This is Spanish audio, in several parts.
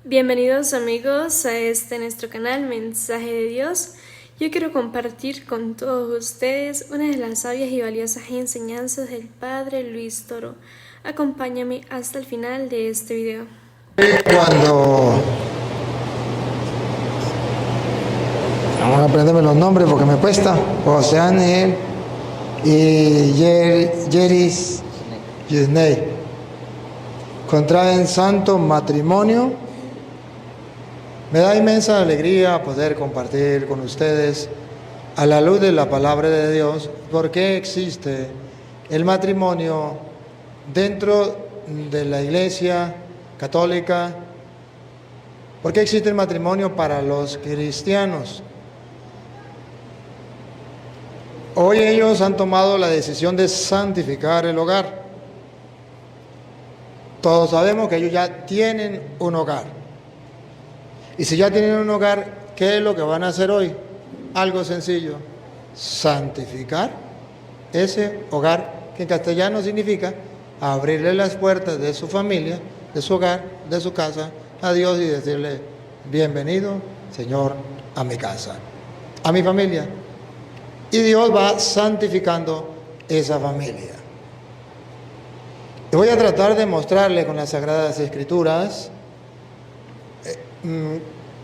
Bienvenidos amigos a nuestro canal Mensaje de Dios. Yo quiero compartir con todos ustedes una de las sabias y valiosas enseñanzas del Padre Luis Toro. Acompáñame hasta el final de este video. Cuando vamos a aprenderme los nombres porque me cuesta. José Ángel y Yeris Yusney contraen santo matrimonio. Me da inmensa alegría poder compartir con ustedes a la luz de la palabra de Dios por qué existe el matrimonio dentro de la Iglesia católica, por qué existe el matrimonio para los cristianos. Hoy ellos han tomado la decisión de santificar el hogar. Todos sabemos que ellos ya tienen un hogar. Y si ya tienen un hogar, ¿qué es lo que van a hacer hoy? Algo sencillo, santificar ese hogar, que en castellano significa abrirle las puertas de su familia, de su hogar, de su casa, a Dios y decirle, bienvenido, Señor, a mi casa, a mi familia. Y Dios va santificando esa familia. Y voy a tratar de mostrarle con las Sagradas Escrituras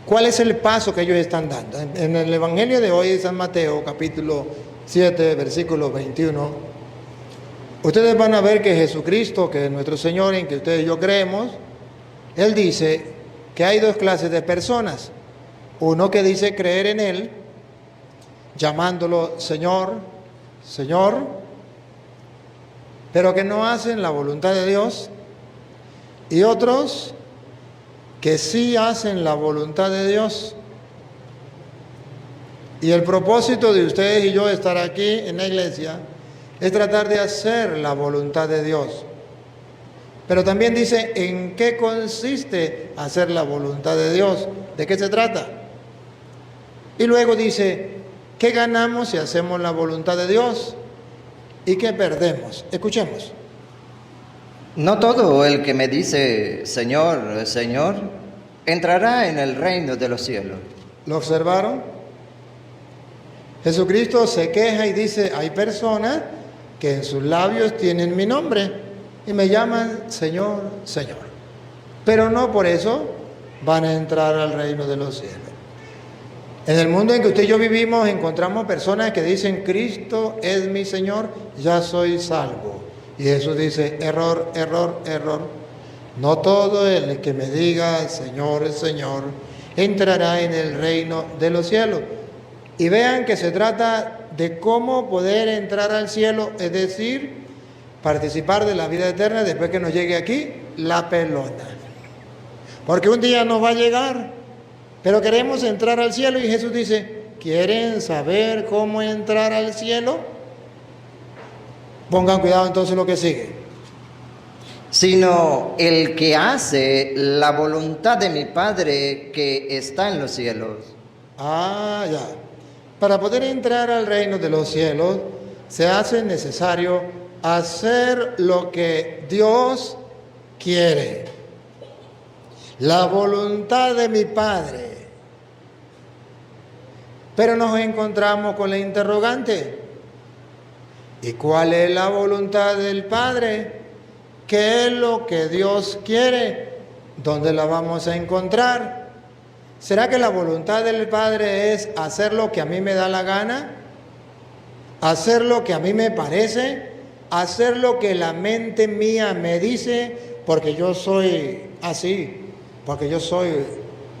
¿cuál es el paso que ellos están dando? En el Evangelio de hoy, San Mateo, capítulo 7, versículo 21, ustedes van a ver que Jesucristo, que es nuestro Señor, en que ustedes y yo creemos, Él dice que hay dos clases de personas. Uno que dice creer en Él, llamándolo Señor, Señor, pero que no hacen la voluntad de Dios, y otros que sí hacen la voluntad de Dios. Y el propósito de ustedes y yo estar aquí en la iglesia es tratar de hacer la voluntad de Dios. Pero también dice en qué consiste hacer la voluntad de Dios, de qué se trata. Y luego dice, ¿qué ganamos si hacemos la voluntad de Dios? ¿Y qué perdemos? Escuchemos. No todo el que me dice, Señor, Señor, entrará en el reino de los cielos. ¿Lo observaron? Jesucristo se queja y dice, hay personas que en sus labios tienen mi nombre y me llaman Señor, Señor. Pero no por eso van a entrar al reino de los cielos. En el mundo en que usted y yo vivimos encontramos personas que dicen, Cristo es mi Señor, ya soy salvo. Y Jesús dice, error, error, error. No todo el que me diga, Señor, Señor, entrará en el reino de los cielos. Y vean que se trata de cómo poder entrar al cielo, es decir, participar de la vida eterna después que nos llegue aquí la pelota. Porque un día nos va a llegar, pero queremos entrar al cielo y Jesús dice, ¿quieren saber cómo entrar al cielo? Pongan cuidado entonces lo que sigue. Sino el que hace la voluntad de mi Padre que está en los cielos. Ah, ya. Para poder entrar al reino de los cielos, se hace necesario hacer lo que Dios quiere. La voluntad de mi Padre. Pero nos encontramos con la interrogante. ¿Y cuál es la voluntad del Padre? ¿Qué es lo que Dios quiere? ¿Dónde la vamos a encontrar? ¿Será que la voluntad del Padre es hacer lo que a mí me da la gana? ¿Hacer lo que a mí me parece? ¿Hacer lo que la mente mía me dice porque yo soy así? ¿Porque yo soy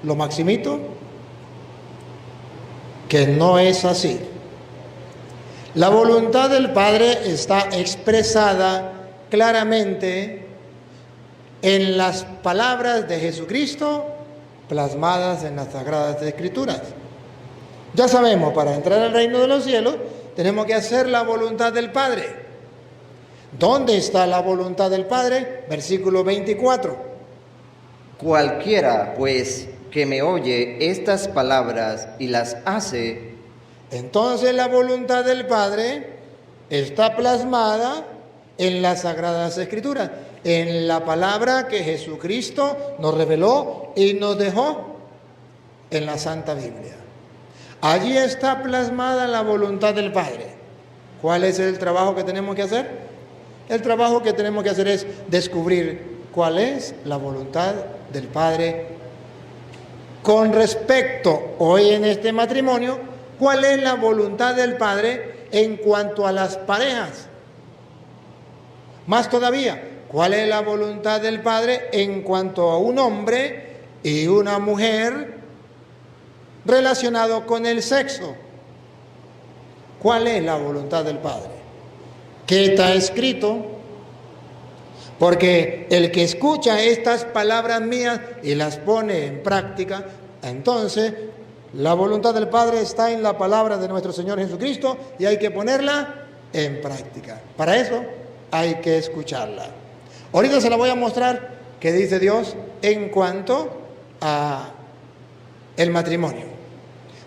lo maximito? Que no es así. La voluntad del Padre está expresada claramente en las palabras de Jesucristo plasmadas en las Sagradas Escrituras. Ya sabemos, para entrar al reino de los cielos tenemos que hacer la voluntad del Padre. ¿Dónde está la voluntad del Padre? Versículo 24. Cualquiera, pues, que me oye estas palabras y las hace. Entonces la voluntad del Padre está plasmada en las Sagradas Escrituras. en la palabra que Jesucristo nos reveló y nos dejó en la Santa Biblia. Allí está plasmada la voluntad del Padre. ¿Cuál es el trabajo que tenemos que hacer? El trabajo que tenemos que hacer es descubrir cuál es la voluntad del Padre con respecto, hoy en este matrimonio, cuál es la voluntad del Padre en cuanto a las parejas. Más todavía, cuál es la voluntad del Padre en cuanto a un hombre y una mujer relacionado con el sexo. ¿Cuál es la voluntad del Padre? ¿Qué está escrito? Porque el que escucha estas palabras mías y las pone en práctica, entonces la voluntad del Padre está en la palabra de nuestro Señor Jesucristo y hay que ponerla en práctica. Para eso hay que escucharla. Ahorita se la voy a mostrar qué dice Dios en cuanto a el matrimonio.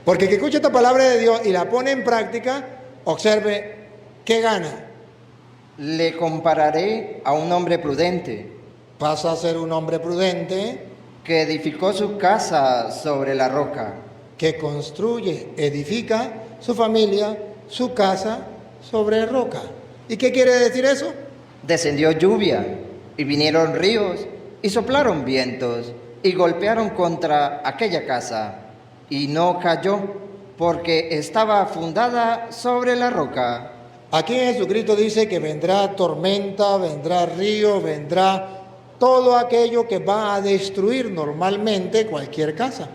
Porque el que escucha esta palabra de Dios y la pone en práctica, observe qué gana. Le compararé a un hombre prudente Pasa a ser un hombre prudente que edificó su casa sobre la roca. que construye, edifica su familia, su casa sobre roca. ¿Y qué quiere decir eso? Descendió lluvia y vinieron ríos y soplaron vientos y golpearon contra aquella casa y no cayó porque estaba fundada sobre la roca. Aquí Jesucristo dice que vendrá tormenta, vendrá río, vendrá todo aquello que va a destruir normalmente cualquier casa.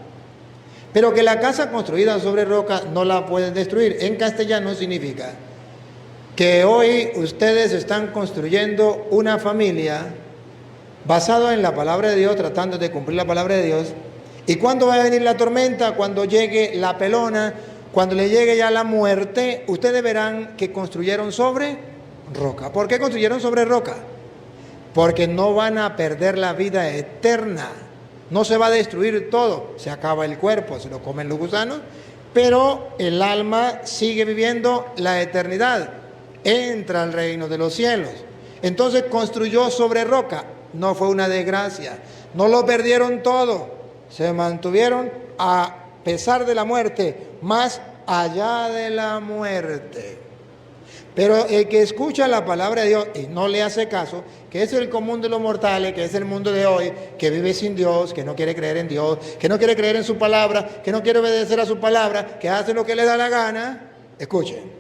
Pero que la casa construida sobre roca no la pueden destruir. En castellano significa que hoy ustedes están construyendo una familia basada en la palabra de Dios, tratando de cumplir la palabra de Dios. ¿Y cuándo va a venir la tormenta? Cuando llegue la pelona, cuando le llegue ya la muerte, ustedes verán que construyeron sobre roca. ¿Por qué construyeron sobre roca? Porque no van a perder la vida eterna. No se va a destruir todo. Se acaba el cuerpo, se lo comen los gusanos, pero el alma sigue viviendo la eternidad. Entra al reino de los cielos. Entonces construyó sobre roca. No fue una desgracia. No lo perdieron todo. Se mantuvieron a pesar de la muerte, más allá de la muerte. Pero el que escucha la palabra de Dios y no le hace caso, que es el común de los mortales, que es el mundo de hoy, que vive sin Dios, que no quiere creer en Dios, que no quiere creer en su palabra, que no quiere obedecer a su palabra, que hace lo que le da la gana, escuchen.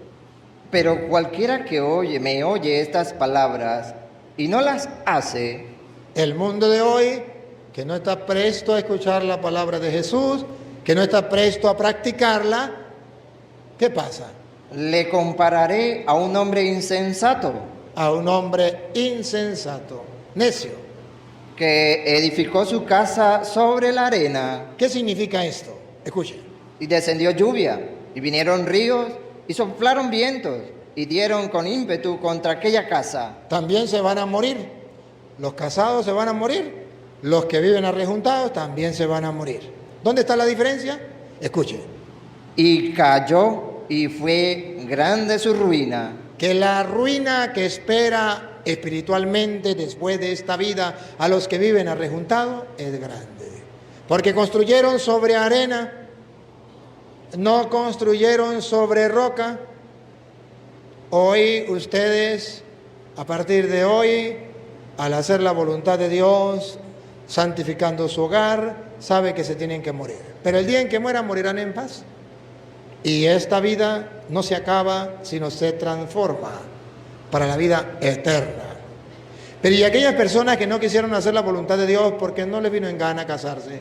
Pero cualquiera que me oye estas palabras y no las hace, El mundo de hoy, que no está presto a escuchar la palabra de Jesús, que no está presto a practicarla, ¿qué pasa? le compararé a un hombre insensato A un hombre insensato, necio. que edificó su casa sobre la arena ¿Qué significa esto? Escuchen. y descendió lluvia y vinieron ríos y soplaron vientos y dieron con ímpetu contra aquella casa. También se van a morir. Los casados se van a morir. Los que viven arrejuntados también se van a morir. ¿Dónde está la diferencia? Escuchen. Y cayó y fue grande su ruina. Que la ruina que espera espiritualmente después de esta vida a los que viven arrejuntados es grande. Porque construyeron sobre arena, no construyeron sobre roca. Hoy ustedes, a partir de hoy, al hacer la voluntad de Dios, santificando su hogar, sabe que se tienen que morir. Pero el día en que mueran, morirán en paz. Y esta vida no se acaba, sino se transforma para la vida eterna. Pero y aquellas personas que no quisieron hacer la voluntad de Dios porque no les vino en gana casarse,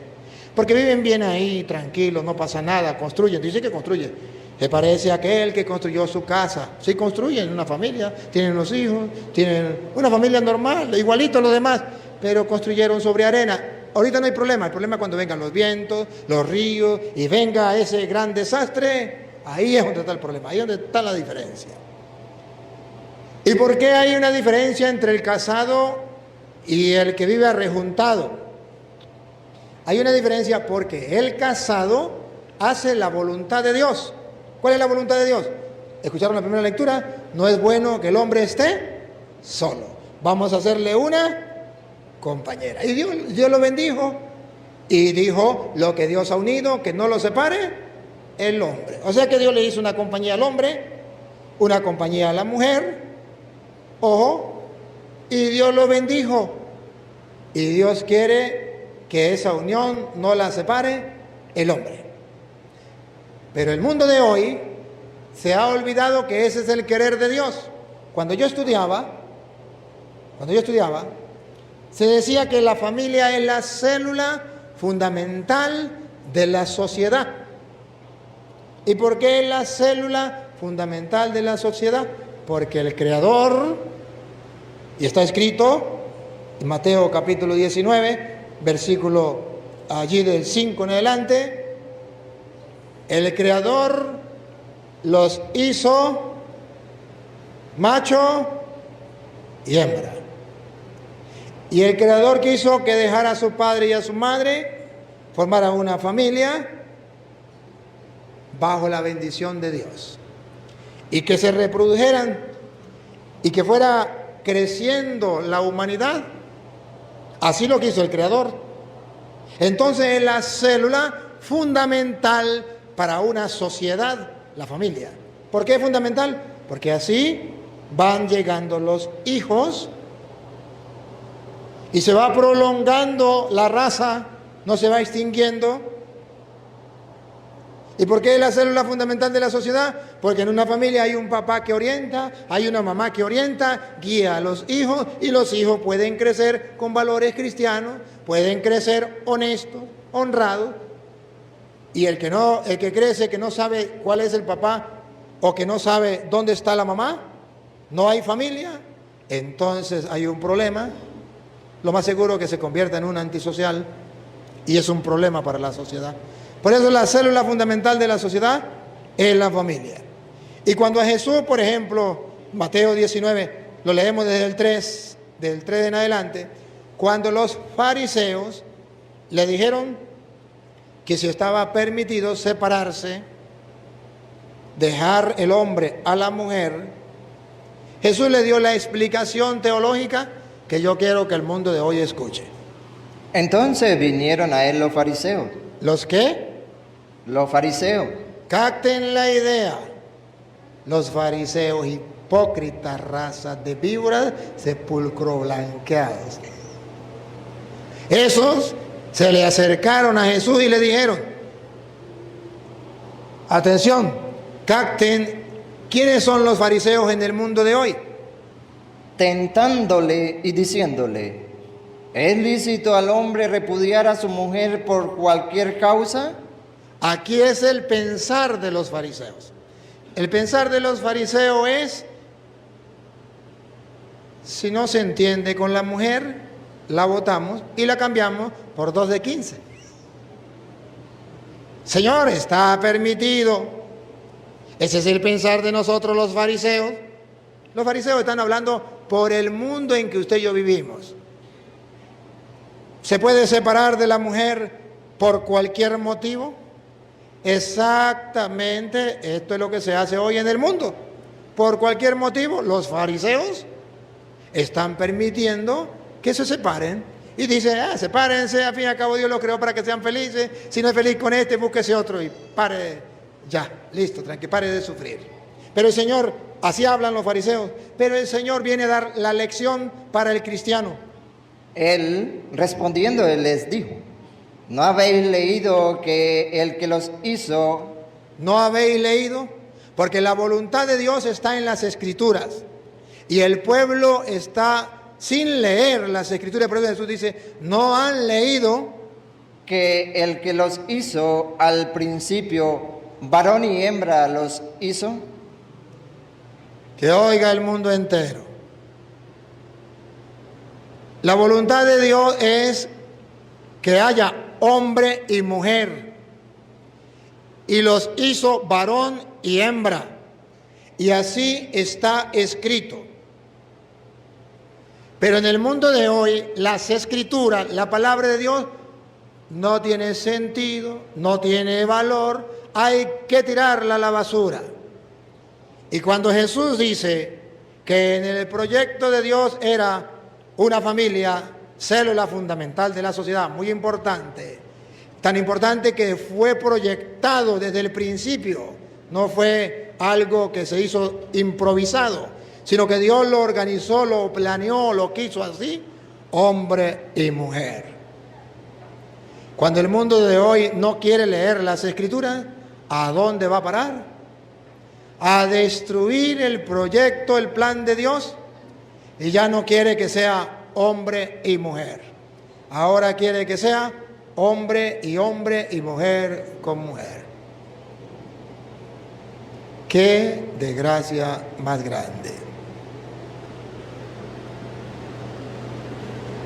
porque viven bien ahí, tranquilos, no pasa nada, construyen, dice que construyen. Se parece a aquel que construyó su casa. Sí, construyen una familia, tienen unos hijos, tienen una familia normal, igualito a los demás, pero construyeron sobre arena. Ahorita no hay problema, el problema es cuando vengan los vientos, los ríos y venga ese gran desastre, ahí es donde está el problema, ahí es donde está la diferencia. ¿Y por qué hay una diferencia entre el casado y el que vive arrejuntado? Hay una diferencia porque el casado hace la voluntad de Dios. ¿Cuál es la voluntad de Dios? ¿Escucharon la primera lectura? No es bueno que el hombre esté solo. Vamos a hacerle una compañera. Y Dios lo bendijo y dijo, lo que Dios ha unido, que no lo separe el hombre. O sea que Dios le hizo una compañía al hombre, una compañía a la mujer, ojo, y Dios lo bendijo. Y Dios quiere que esa unión no la separe el hombre. Pero el mundo de hoy se ha olvidado que ese es el querer de Dios. Cuando yo estudiaba, se decía que la familia es la célula fundamental de la sociedad. ¿Y por qué es la célula fundamental de la sociedad? Porque el Creador, y está escrito en Mateo capítulo 19, versículo allí del 5 en adelante, el Creador los hizo macho y hembra. Y el Creador quiso que dejara a su padre y a su madre, formara una familia bajo la bendición de Dios. Y que se reprodujeran y que fuera creciendo la humanidad. Así lo quiso el Creador. Entonces es la célula fundamental para una sociedad, la familia. ¿Por qué es fundamental? Porque así van llegando los hijos y se va prolongando la raza, no se va extinguiendo. ¿Y por qué es la célula fundamental de la sociedad? Porque en una familia hay un papá que orienta, hay una mamá que orienta, guía a los hijos, y los hijos pueden crecer con valores cristianos, pueden crecer honestos, honrados. Y el que crece, que no sabe cuál es el papá o que no sabe dónde está la mamá, no hay familia, entonces hay un problema. Lo más seguro es que se convierta en un antisocial y es un problema para la sociedad. Por eso la célula fundamental de la sociedad es la familia. Y cuando a Jesús, por ejemplo, Mateo 19, lo leemos desde del 3 en adelante, cuando los fariseos le dijeron que si estaba permitido separarse, dejar el hombre a la mujer, Jesús le dio la explicación teológica que yo quiero que el mundo de hoy escuche. Entonces vinieron a él los fariseos. ¿Los qué? Los fariseos. Capten la idea. Los fariseos, hipócritas, razas de víboras, sepulcro blanqueados. Esos se le acercaron a Jesús y le dijeron, atención, capten, ¿quiénes son los fariseos en el mundo de hoy? Tentándole y diciéndole, ¿es lícito al hombre repudiar a su mujer por cualquier causa? Aquí es el pensar de los fariseos. El pensar de los fariseos es, si no se entiende con la mujer, la votamos y la cambiamos por 2 de 15. Señor, está permitido. Ese es el pensar de nosotros los fariseos. Los fariseos están hablando por el mundo en que usted y yo vivimos. ¿Se puede separar de la mujer por cualquier motivo? Exactamente, esto es lo que se hace hoy en el mundo. Por cualquier motivo, los fariseos están permitiendo que se separen. Y dice, sepárense, al fin y al cabo Dios los creó para que sean felices. Si no es feliz con este, búsquese otro y pare, ya, listo, tranquilo, pare de sufrir. Pero el Señor, así hablan los fariseos, pero el Señor viene a dar la lección para el cristiano. Él, respondiendo, él les dijo, ¿no habéis leído que el que los hizo? ¿No habéis leído? Porque la voluntad de Dios está en las Escrituras. Y el pueblo está sin leer las Escrituras. Por eso Jesús dice, ¿no han leído? Que el que los hizo al principio, varón y hembra los hizo. Que oiga el mundo entero. La voluntad de Dios es que haya hombre y mujer. Y los hizo varón y hembra. Y así está escrito. Pero en el mundo de hoy, las Escrituras, la palabra de Dios, no tiene sentido, no tiene valor, hay que tirarla a la basura. Y cuando Jesús dice que en el proyecto de Dios era una familia célula fundamental de la sociedad, muy importante. Tan importante que fue proyectado desde el principio. No fue algo que se hizo improvisado, sino que Dios lo organizó, lo planeó, lo quiso así, hombre y mujer. Cuando el mundo de hoy no quiere leer las Escrituras, ¿a dónde va a parar? A destruir el proyecto, el plan de Dios, y ya no quiere que sea hombre y mujer. Ahora quiere que sea hombre y mujer con mujer. ¡Qué desgracia más grande!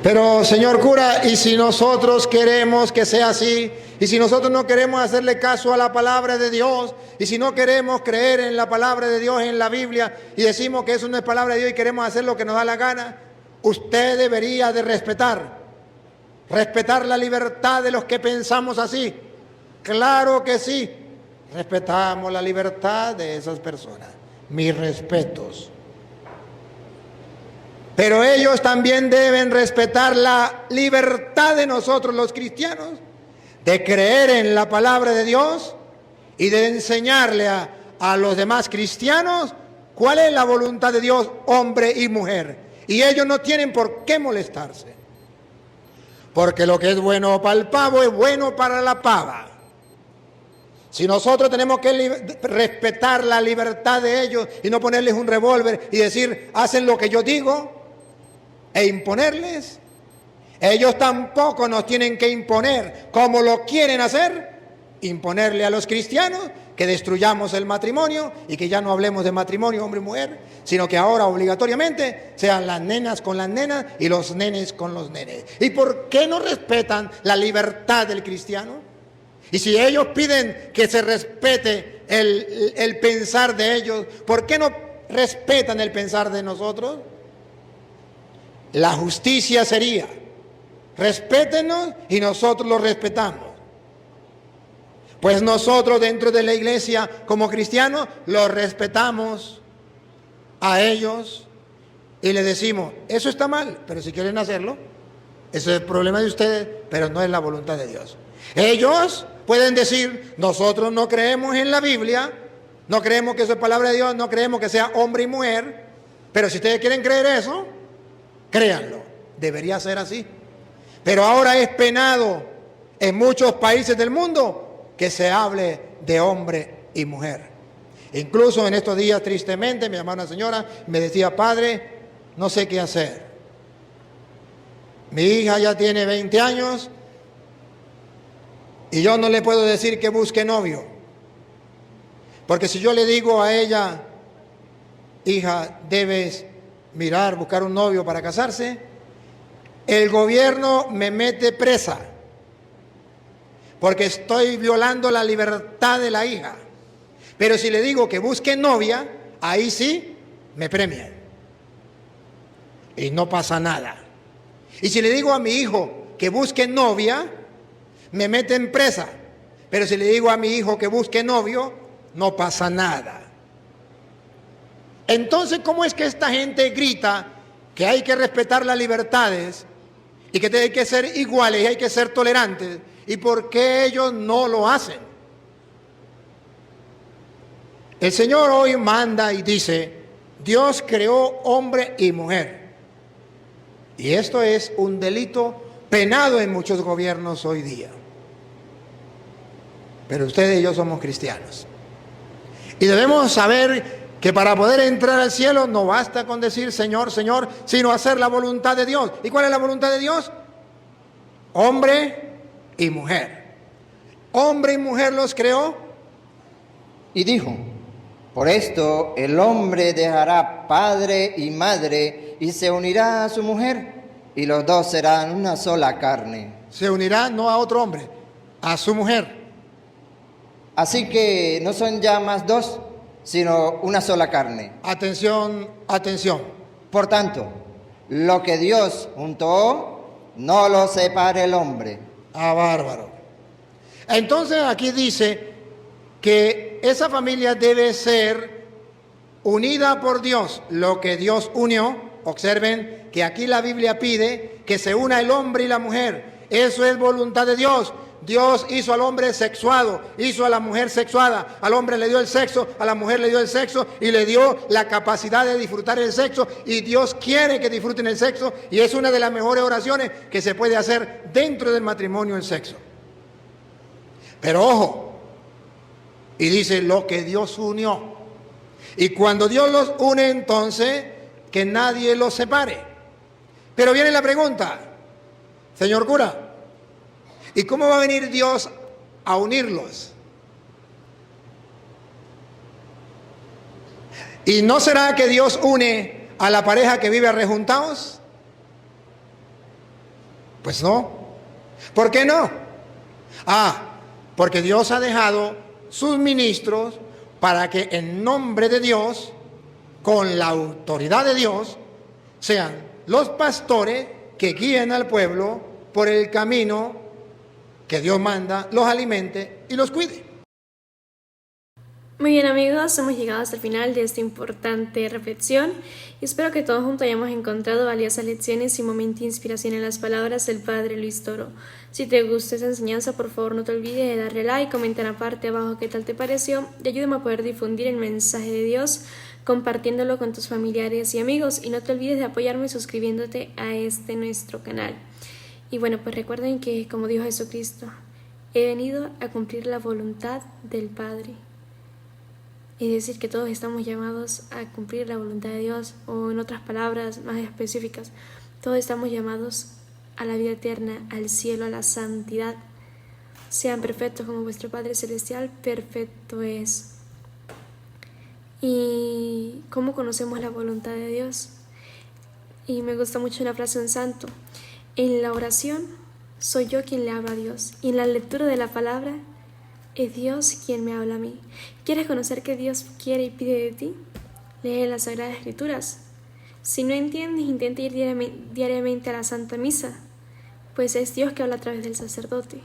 Pero, señor cura, ¿y si nosotros queremos que sea así? ¿Y si nosotros no queremos hacerle caso a la palabra de Dios? ¿Y si no queremos creer en la palabra de Dios, en la Biblia, y decimos que eso no es palabra de Dios y queremos hacer lo que nos da la gana? Usted debería de respetar la libertad de los que pensamos así. Claro que sí, respetamos la libertad de esas personas. Mis respetos. Pero ellos también deben respetar la libertad de nosotros los cristianos, de creer en la palabra de Dios y de enseñarle a los demás cristianos cuál es la voluntad de Dios, hombre y mujer. Y ellos no tienen por qué molestarse. Porque lo que es bueno para el pavo es bueno para la pava. Si nosotros tenemos que respetar la libertad de ellos y no ponerles un revólver y decir, hacen lo que yo digo, e imponerles, ellos tampoco nos tienen que imponer, como lo quieren hacer, imponerle a los cristianos que destruyamos el matrimonio y que ya no hablemos de matrimonio hombre y mujer, sino que ahora obligatoriamente sean las nenas con las nenas y los nenes con los nenes. ¿Y por qué no respetan la libertad del cristiano? Y si ellos piden que se respete el pensar de ellos, ¿por qué no respetan el pensar de nosotros? La justicia sería, respétenos y nosotros los respetamos. Pues nosotros dentro de la iglesia como cristianos los respetamos a ellos y les decimos, eso está mal, pero si quieren hacerlo, ese es el problema de ustedes, pero no es la voluntad de Dios. Ellos pueden decir, nosotros no creemos en la Biblia, no creemos que eso es palabra de Dios, no creemos que sea hombre y mujer, pero si ustedes quieren creer eso, créanlo, debería ser así. Pero ahora es penado en muchos países del mundo que se hable de hombre y mujer. Incluso en estos días, tristemente, me llamaba una señora, me decía, padre, no sé qué hacer. Mi hija ya tiene 20 años y yo no le puedo decir que busque novio. Porque si yo le digo a ella, hija, debes mirar, buscar un novio para casarse, el gobierno me mete presa. Porque estoy violando la libertad de la hija. Pero si le digo que busque novia, ahí sí me premian. Y no pasa nada. Y si le digo a mi hijo que busque novia, me meten presa. Pero si le digo a mi hijo que busque novio, no pasa nada. Entonces, ¿cómo es que esta gente grita que hay que respetar las libertades y que hay que ser iguales y hay que ser tolerantes? ¿Y por qué ellos no lo hacen? El Señor hoy manda y dice, Dios creó hombre y mujer. Y esto es un delito penado en muchos gobiernos hoy día. Pero ustedes y yo somos cristianos. Y debemos saber que para poder entrar al cielo no basta con decir Señor, Señor, sino hacer la voluntad de Dios. ¿Y cuál es la voluntad de Dios? Hombre y mujer. Hombre y mujer los creó. Y dijo, por esto el hombre dejará padre y madre y se unirá a su mujer y los dos serán una sola carne. Se unirá no a otro hombre, a su mujer. Así que no son ya más dos, sino una sola carne. Atención, atención. Por tanto, lo que Dios juntó, no lo separe el hombre. Ah, bárbaro. Entonces aquí dice que esa familia debe ser unida por Dios. Lo que Dios unió, observen que aquí la Biblia pide que se una el hombre y la mujer. Eso es voluntad de Dios. Dios hizo al hombre sexuado, hizo a la mujer sexuada, al hombre le dio el sexo, a la mujer le dio el sexo y le dio la capacidad de disfrutar el sexo, y Dios quiere que disfruten el sexo, y es una de las mejores oraciones que se puede hacer dentro del matrimonio, el sexo. Pero ojo, y dice lo que Dios unió, y cuando Dios los une, entonces que nadie los separe. Pero viene la pregunta, señor cura, ¿y cómo va a venir Dios a unirlos? ¿Y no será que Dios une a la pareja que vive rejuntados? Pues no. ¿Por qué no? Porque Dios ha dejado sus ministros para que en nombre de Dios, con la autoridad de Dios, sean los pastores que guíen al pueblo por el camino que Dios manda, los alimente y los cuide. Muy bien, amigos, hemos llegado hasta el final de esta importante reflexión y espero que todos juntos hayamos encontrado valiosas lecciones y momento de inspiración en las palabras del Padre Luis Toro. Si te gusta esta enseñanza, por favor no te olvides de darle like, comentar aparte abajo qué tal te pareció y ayúdame a poder difundir el mensaje de Dios compartiéndolo con tus familiares y amigos, y no te olvides de apoyarme suscribiéndote a nuestro canal. Y bueno, pues recuerden que, como dijo Jesucristo, he venido a cumplir la voluntad del Padre. Es decir, que todos estamos llamados a cumplir la voluntad de Dios, o en otras palabras más específicas, todos estamos llamados a la vida eterna, al cielo, a la santidad. Sean perfectos como vuestro Padre Celestial perfecto es. ¿Y cómo conocemos la voluntad de Dios? Y me gusta mucho una frase de un santo: en la oración soy yo quien le habla a Dios, y en la lectura de la palabra es Dios quien me habla a mí. ¿Quieres conocer qué Dios quiere y pide de ti? Lee las Sagradas Escrituras. Si no entiendes, intenta ir diariamente a la Santa Misa, pues es Dios que habla a través del sacerdote.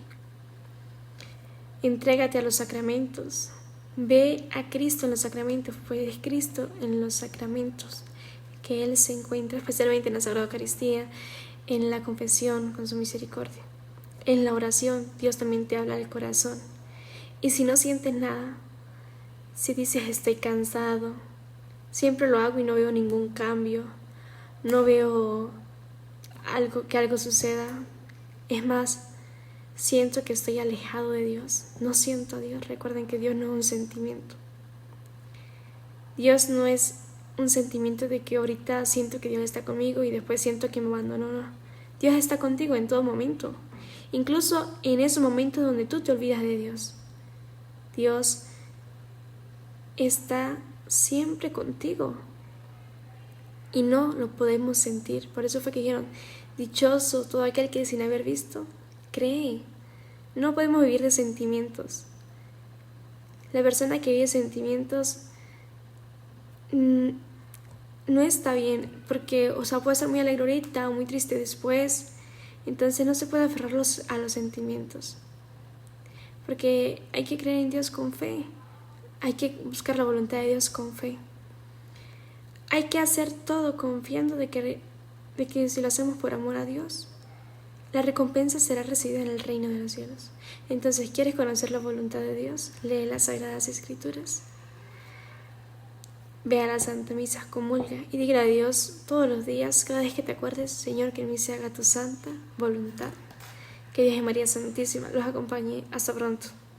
Entrégate a los sacramentos. Ve a Cristo en los sacramentos, pues es Cristo en los sacramentos que Él se encuentra, especialmente en la Sagrada Eucaristía, en la confesión con su misericordia. En la oración, Dios también te habla al corazón. Y si no sientes nada, si dices estoy cansado, siempre lo hago y no veo ningún cambio, no veo que algo suceda, es más, siento que estoy alejado de Dios, no siento a Dios. Recuerden que Dios no es un sentimiento. Dios no es un sentimiento de que ahorita siento que Dios está conmigo y después siento que me abandonó. No. Dios está contigo en todo momento, incluso en esos momentos donde tú te olvidas de Dios. Dios está siempre contigo y no lo podemos sentir. Por eso fue que dijeron, dichoso todo aquel que sin haber visto cree. No podemos vivir de sentimientos. La persona que vive sentimientos no está bien, porque puede ser muy alegre ahorita o muy triste después. Entonces no se puede aferrar a los sentimientos, porque hay que creer en Dios con fe, hay que buscar la voluntad de Dios con fe, hay que hacer todo confiando de que si lo hacemos por amor a Dios, la recompensa será recibida en el reino de los cielos. Entonces, ¿quieres conocer la voluntad de Dios? Lee las Sagradas Escrituras, ve a la Santa Misa, comulga y dígale a Dios todos los días, cada vez que te acuerdes: Señor, que en mí se haga tu santa voluntad. Que Dios y María Santísima los acompañe. Hasta pronto.